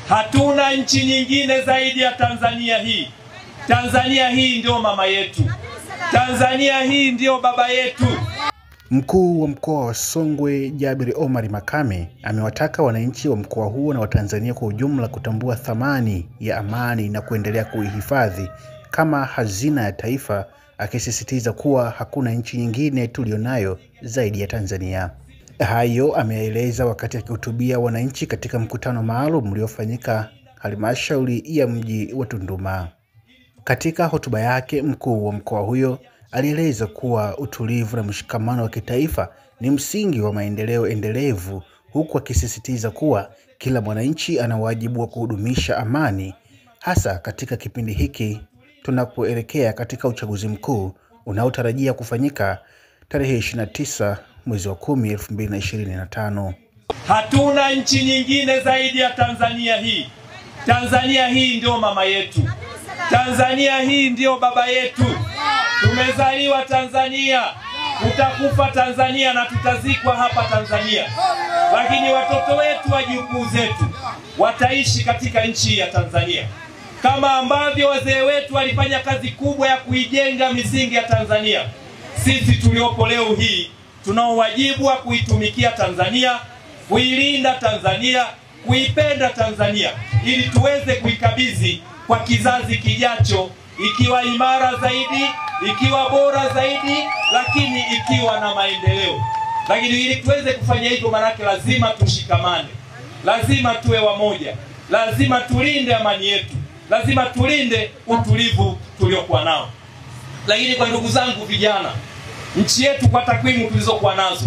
Hatuna nchi nyingine zaidi ya Tanzania hii. Tanzania hii ndio mama yetu. Tanzania hii ndio baba yetu. Mkuu wa mkoa wa Songwe Jabir Omar Makame amewataka wananchi wa mkoa huo na Watanzania kwa ujumla kutambua thamani ya amani na kuendelea kuihifadhi kama hazina ya taifa, akisisitiza kuwa hakuna nchi nyingine tulionayo zaidi ya Tanzania. Hayo ameeleza wakati akihutubia wananchi katika mkutano maalum uliofanyika halmashauri ya mji wa Tunduma. Katika hotuba yake, mkuu wa mkoa huyo alieleza kuwa utulivu na mshikamano wa kitaifa ni msingi wa maendeleo endelevu, huku akisisitiza kuwa kila mwananchi ana wajibu wa kudumisha amani, hasa katika kipindi hiki tunapoelekea katika uchaguzi mkuu unaotarajia kufanyika tarehe 29 mwezi wa 10 2025. Hatuna nchi nyingine zaidi ya Tanzania hii. Tanzania hii ndio mama yetu. Tanzania hii ndio baba yetu. Tumezaliwa Tanzania, tutakufa Tanzania na tutazikwa hapa Tanzania. Lakini watoto wetu, wajukuu zetu wataishi katika nchi ya Tanzania. Kama ambavyo wazee wetu walifanya kazi kubwa ya kuijenga misingi ya Tanzania, sisi tuliopo leo hii tunao wajibu wa kuitumikia Tanzania, kuilinda Tanzania, kuipenda Tanzania, ili tuweze kuikabidhi kwa kizazi kijacho ikiwa imara zaidi, ikiwa bora zaidi, lakini ikiwa na maendeleo. Lakini ili tuweze kufanya hivyo, maana lazima tushikamane, lazima tuwe wamoja, lazima tulinde amani yetu, lazima tulinde utulivu tuliokuwa nao. Lakini kwa ndugu zangu vijana, nchi yetu kwa takwimu tulizokuwa nazo,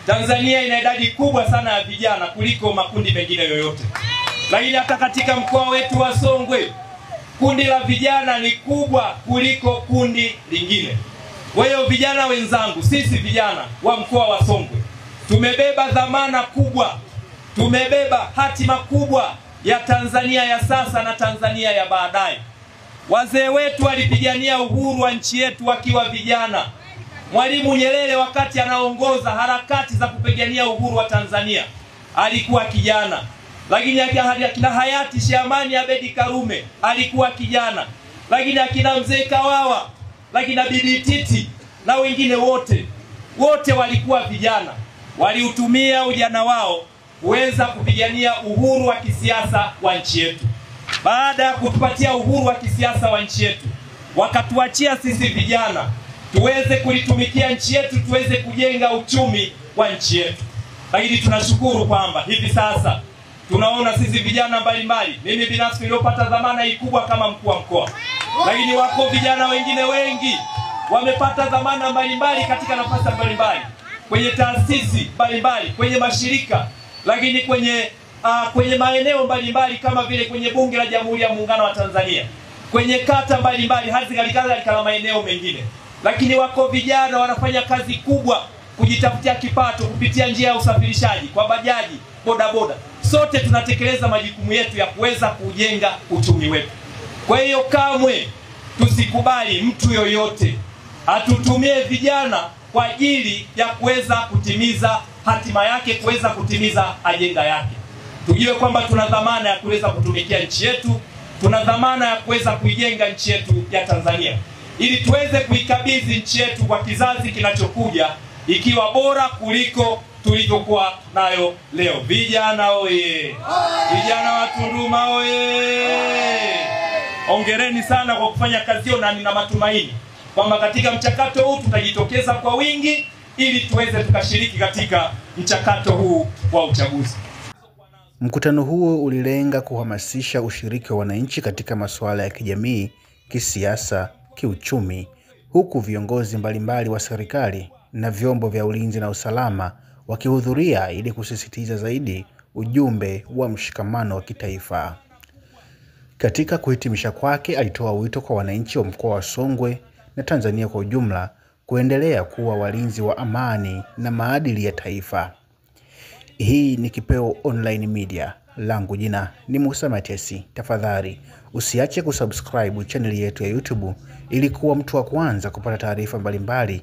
Tanzania ina idadi kubwa sana ya vijana kuliko makundi mengine yoyote. Lakini hata katika mkoa wetu wa Songwe, kundi la vijana ni kubwa kuliko kundi lingine. Kwa hiyo vijana wenzangu, sisi vijana wa mkoa wa Songwe tumebeba dhamana kubwa, tumebeba hatima kubwa ya Tanzania ya sasa na Tanzania ya baadaye. Wazee wetu walipigania uhuru wa nchi yetu wakiwa vijana. Mwalimu Nyerere wakati anaongoza harakati za kupigania uhuru wa Tanzania alikuwa kijana. Lakini akina hayati Sheikh Amani Abedi Karume alikuwa kijana. Lakini akina Mzee Kawawa, lakini Bibi Titi na wengine wote walikuwa vijana. Waliutumia ujana wao kuweza kupigania uhuru wa kisiasa wa nchi yetu. Baada ya kutupatia uhuru wa kisiasa wa nchi yetu, wakatuachia sisi vijana tuweze kulitumikia nchi yetu, tuweze kujenga uchumi wa nchi yetu. Lakini tunashukuru kwamba hivi sasa tunaona sisi vijana mbalimbali, mimi binafsi niliopata dhamana hii kubwa kama mkuu wa mkoa, lakini wako vijana wengine wengi wamepata dhamana mbalimbali katika nafasi mbalimbali, kwenye taasisi mbalimbali, kwenye mashirika, lakini kwenye maeneo mbalimbali kama vile kwenye Bunge la Jamhuri ya Muungano wa Tanzania, kwenye kata mbalimbali, hadi katika maeneo mengine. Lakini wako vijana wanafanya kazi kubwa kujitafutia kipato kupitia njia ya usafirishaji kwa bajaji, bodaboda. Sote tunatekeleza majukumu yetu ya kuweza kujenga uchumi wetu. Kwa hiyo kamwe tusikubali mtu yoyote atutumie vijana kwa ajili ya kuweza kutimiza hatima yake, kuweza kutimiza ajenda yake. Tujue kwamba tuna dhamana ya kuweza kutumikia nchi yetu, tuna dhamana ya kuweza kuijenga nchi yetu ya Tanzania, ili tuweze kuikabidhi nchi yetu kwa kizazi kinachokuja ikiwa bora kuliko tulivyokuwa nayo leo. Vijana oye! Vijana wa Tunduma oye! Hongereni sana kwa kufanya kazi hiyo, na nina matumaini kwamba katika mchakato huu tutajitokeza kwa wingi ili tuweze tukashiriki katika mchakato huu wa uchaguzi. Mkutano huo ulilenga kuhamasisha ushiriki wa wananchi katika masuala ya kijamii, kisiasa, kiuchumi, huku viongozi mbalimbali wa serikali na vyombo vya ulinzi na usalama wakihudhuria ili kusisitiza zaidi ujumbe wa mshikamano wa kitaifa. Katika kuhitimisha kwake, alitoa wito kwa wananchi wa mkoa wa Songwe na Tanzania kwa ujumla kuendelea kuwa walinzi wa amani na maadili ya taifa. Hii ni Kipeo Online Media. Langu jina ni Musa Matesi. Tafadhali usiache kusubscribe channel yetu ya YouTube ili kuwa mtu wa kwanza kupata taarifa mbalimbali